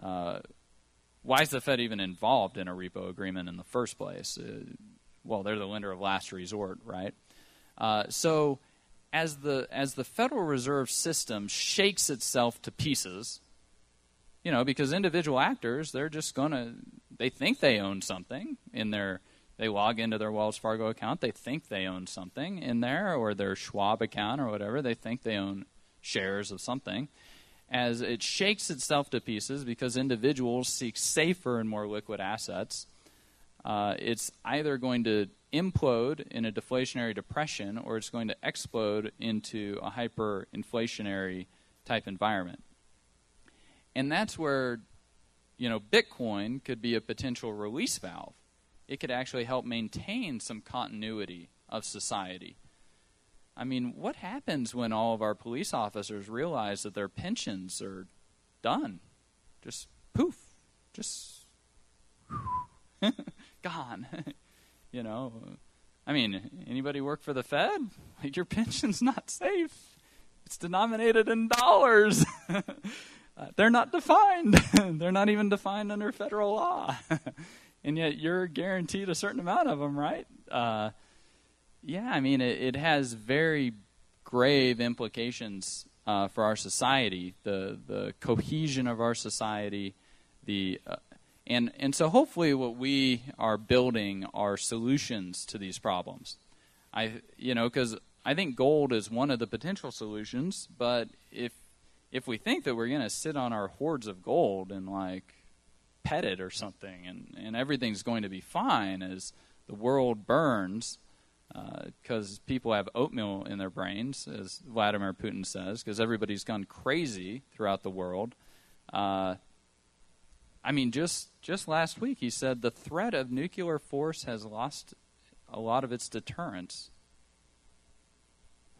Why is the Fed even involved in a repo agreement in the first place? Well, they're the lender of last resort, right? So as the Federal Reserve System shakes itself to pieces, because individual actors, they're just they think they own something they log into their Wells Fargo account, they think they own something in there, or their Schwab account or whatever, they think they own shares of something. As it shakes itself to pieces because individuals seek safer and more liquid assets, it's either going to implode in a deflationary depression or it's going to explode into a hyperinflationary type environment. And that's where, Bitcoin could be a potential release valve. It could actually help maintain some continuity of society. I mean, what happens when all of our police officers realize that their pensions are done? Just poof. Just gone. I mean, anybody work for the Fed? Your pension's not safe. It's denominated in dollars. They're not defined. They're not even defined under federal law. And yet you're guaranteed a certain amount of them, right? It has very grave implications for our society, the cohesion of our society, and so hopefully what we are building are solutions to these problems. Because I think gold is one of the potential solutions, but if we think that we're going to sit on our hoards of gold and pet it or something, and everything's going to be fine as the world burns, because people have oatmeal in their brains, as Vladimir Putin says, because everybody's gone crazy throughout the world. Just last week he said the threat of nuclear force has lost a lot of its deterrence.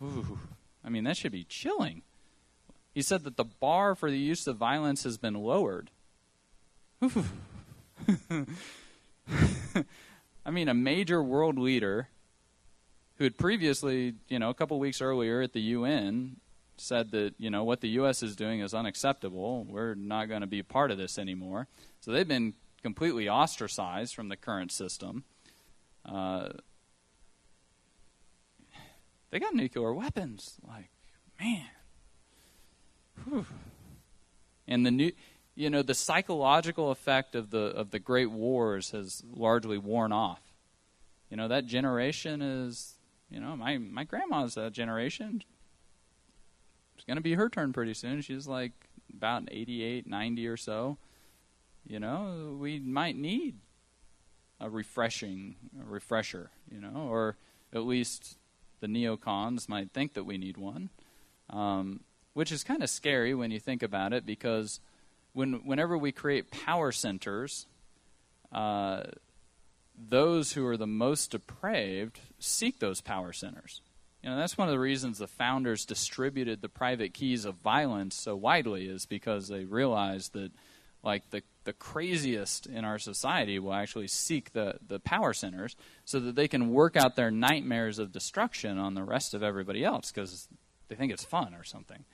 Ooh, that should be chilling. He said that the bar for the use of violence has been lowered. A major world leader who had previously, a couple weeks earlier at the UN, said that, what the U.S. is doing is unacceptable. We're not going to be a part of this anymore. So they've been completely ostracized from the current system. They got nuclear weapons. Man. Whew. And the psychological effect of the Great Wars has largely worn off. That generation is, my grandma's that generation. It's going to be her turn pretty soon. She's about 88, 90 or so. we might need a refresher, or at least the neocons might think that we need one, which is kind of scary when you think about it, because whenever we create power centers, those who are the most depraved seek those power centers. That's one of the reasons the founders distributed the private keys of violence so widely, is because they realized that, like, the craziest in our society will actually seek the power centers so that they can work out their nightmares of destruction on the rest of everybody else because they think it's fun or something.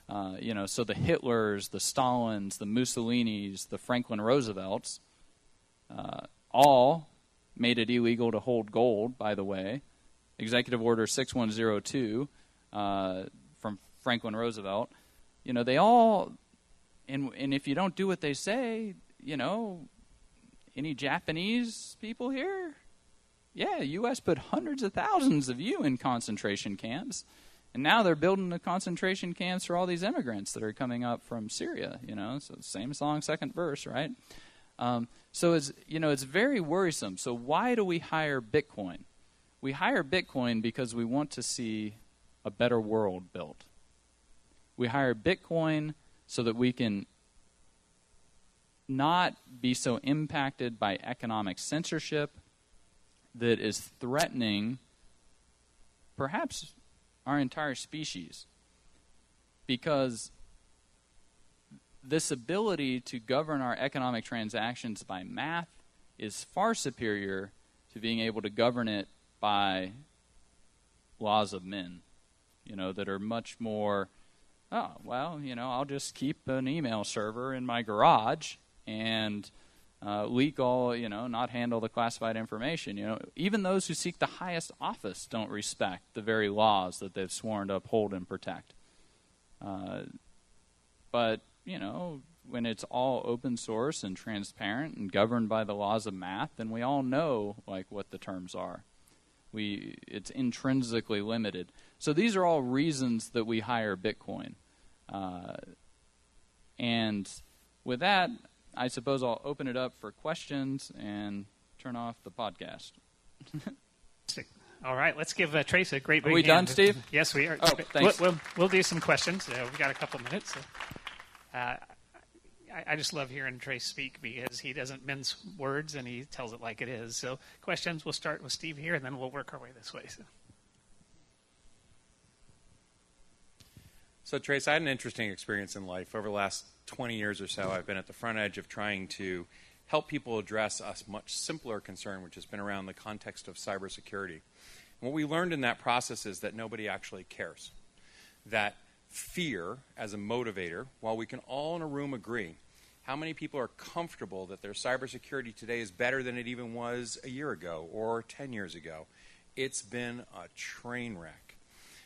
So the Hitlers, the Stalins, the Mussolinis, the Franklin Roosevelts, all made it illegal to hold gold, by the way. Executive Order 6102 from Franklin Roosevelt. They all, and if you don't do what they say, any Japanese people here? Yeah, U.S. put hundreds of thousands of you in concentration camps. And now they're building the concentration camps for all these immigrants that are coming up from Syria, So same song, second verse, right? So it's very worrisome. So why do we hire Bitcoin? We hire Bitcoin because we want to see a better world built. We hire Bitcoin so that we can not be so impacted by economic censorship that is threatening perhaps our entire species. Because this ability to govern our economic transactions by math is far superior to being able to govern it by laws of men, that are much more, I'll just keep an email server in my garage and leak all, not handle the classified information. Even those who seek the highest office don't respect the very laws that they've sworn to uphold and protect. But, when it's all open source and transparent and governed by the laws of math, then we all know, what the terms are. It's intrinsically limited. So these are all reasons that we hire Bitcoin. And with that, I suppose I'll open it up for questions and turn off the podcast. All right, let's give Trace a great big Are we hand. done, Steve? Yes, we are. Oh, thanks. We'll do some questions. We've got a couple minutes. I just love hearing Trace speak because he doesn't mince words and he tells it like it is. So questions, we'll start with Steve here, and then we'll work our way this way. So, Trace, I had an interesting experience in life. Over the last 20 years or so, I've been at the front edge of trying to help people address a much simpler concern, which has been around the context of cybersecurity. And what we learned in that process is that nobody actually cares. That fear as a motivator, while we can all in a room agree, how many people are comfortable that their cybersecurity today is better than it even was a year ago or 10 years ago? It's been a train wreck.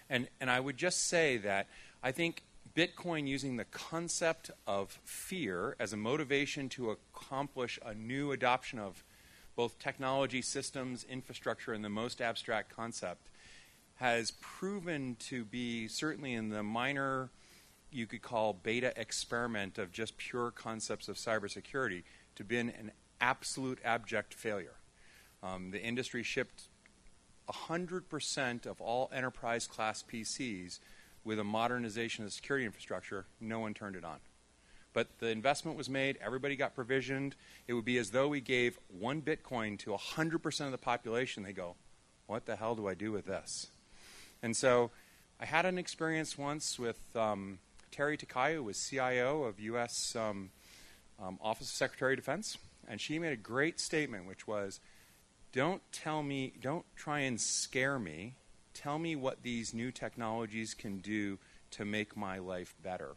And I would just say that I think Bitcoin, using the concept of fear as a motivation to accomplish a new adoption of both technology, systems, infrastructure, and the most abstract concept, has proven to be, certainly in the minor, you could call beta experiment of just pure concepts of cybersecurity, to be an absolute abject failure. The industry shipped 100% of all enterprise-class PCs with a modernization of the security infrastructure. No one turned it on. But the investment was made. Everybody got provisioned. It would be as though we gave one Bitcoin to 100% of the population. They go, what the hell do I do with this? And so I had an experience once with Terry Takayo, who was CIO of U.S. Office of Secretary of Defense. And she made a great statement, which was, don't try and scare me. Tell me what these new technologies can do to make my life better.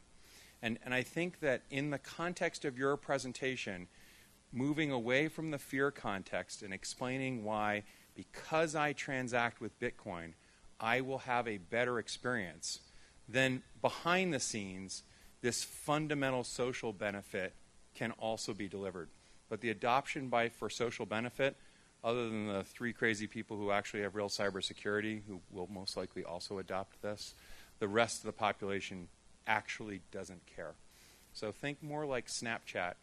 And I think that in the context of your presentation, moving away from the fear context and explaining why, because I transact with Bitcoin, I will have a better experience, then behind the scenes, this fundamental social benefit can also be delivered. But the adoption for social benefit, other than the 3 crazy people who actually have real cybersecurity, who will most likely also adopt this, the rest of the population actually doesn't care. So think more like Snapchat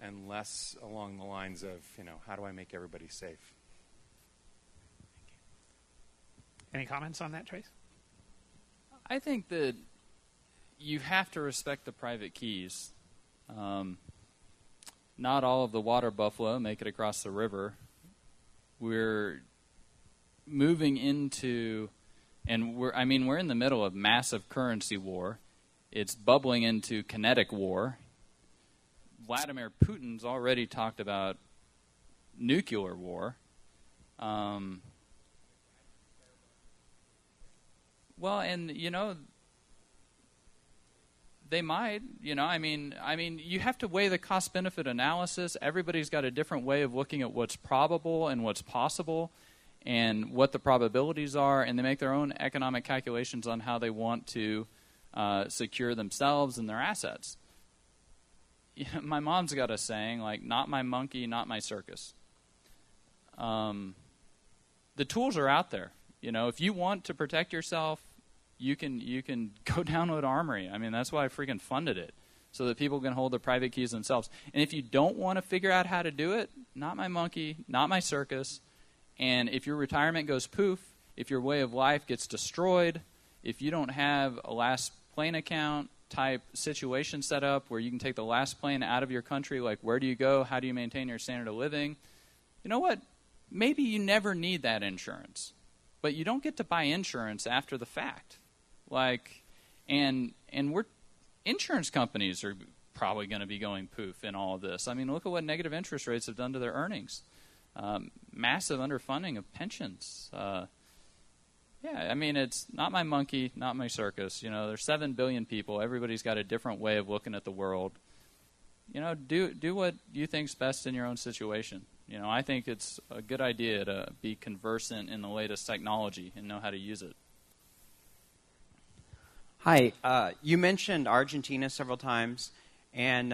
and less along the lines of, how do I make everybody safe? Any comments on that, Trace? I think that you have to respect the private keys. Not all of the water buffalo make it across the river. We're moving into, and we're in the middle of massive currency war. It's bubbling into kinetic war. Vladimir Putin's already talked about nuclear war. Well, and they might. You have to weigh the cost-benefit analysis. Everybody's got a different way of looking at what's probable and what's possible, and what the probabilities are, and they make their own economic calculations on how they want to secure themselves and their assets. My mom's got a saying like, "Not my monkey, not my circus." The tools are out there. If you want to protect yourself, you can go download Armory. That's why I freaking funded it, so that people can hold their private keys themselves. And if you don't want to figure out how to do it, not my monkey, not my circus. And if your retirement goes poof, if your way of life gets destroyed, if you don't have a last plane account type situation set up where you can take the last plane out of your country, like where do you go, how do you maintain your standard of living, you know what? Maybe you never need that insurance. But you don't get to buy insurance after the fact. Insurance companies are probably going to be going poof in all of this. Look at what negative interest rates have done to their earnings. Massive underfunding of pensions. It's not my monkey, not my circus. There's 7 billion people. Everybody's got a different way of looking at the world. Do what you think's best in your own situation. I think it's a good idea to be conversant in the latest technology and know how to use it. Hi. You mentioned Argentina several times, and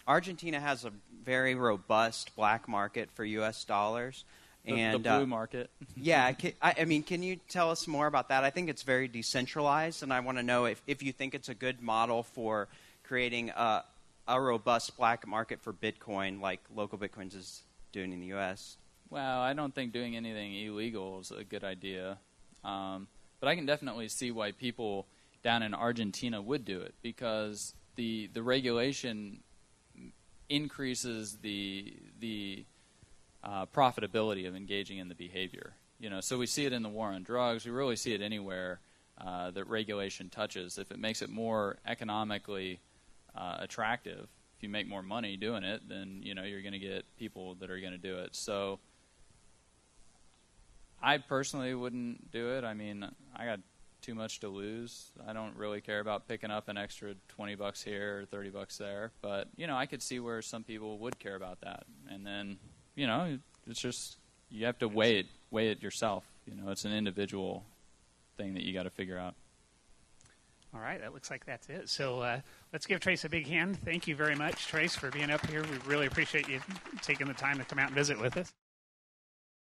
Argentina has a very robust black market for U.S. dollars. The blue market. Yeah. Can you tell us more about that? I think it's very decentralized, and I want to know if you think it's a good model for creating a robust black market for Bitcoin like Local Bitcoins is doing in the U.S. Well, I don't think doing anything illegal is a good idea. But I can definitely see why people down in Argentina would do it, because the regulation increases the profitability of engaging in the behavior. So we see it in the war on drugs. We really see it anywhere that regulation touches. If it makes it more economically attractive, if you make more money doing it, then you're going to get people that are going to do it. So I personally wouldn't do it. I got too much to lose. I don't really care about picking up an extra $20 here or $30 there. But I could see where some people would care about that. And then it's just you have to weigh it yourself. It's an individual thing that you got to figure out. All right, that looks like that's it. So let's give Trace a big hand. Thank you very much, Trace, for being up here. We really appreciate you taking the time to come out and visit with us.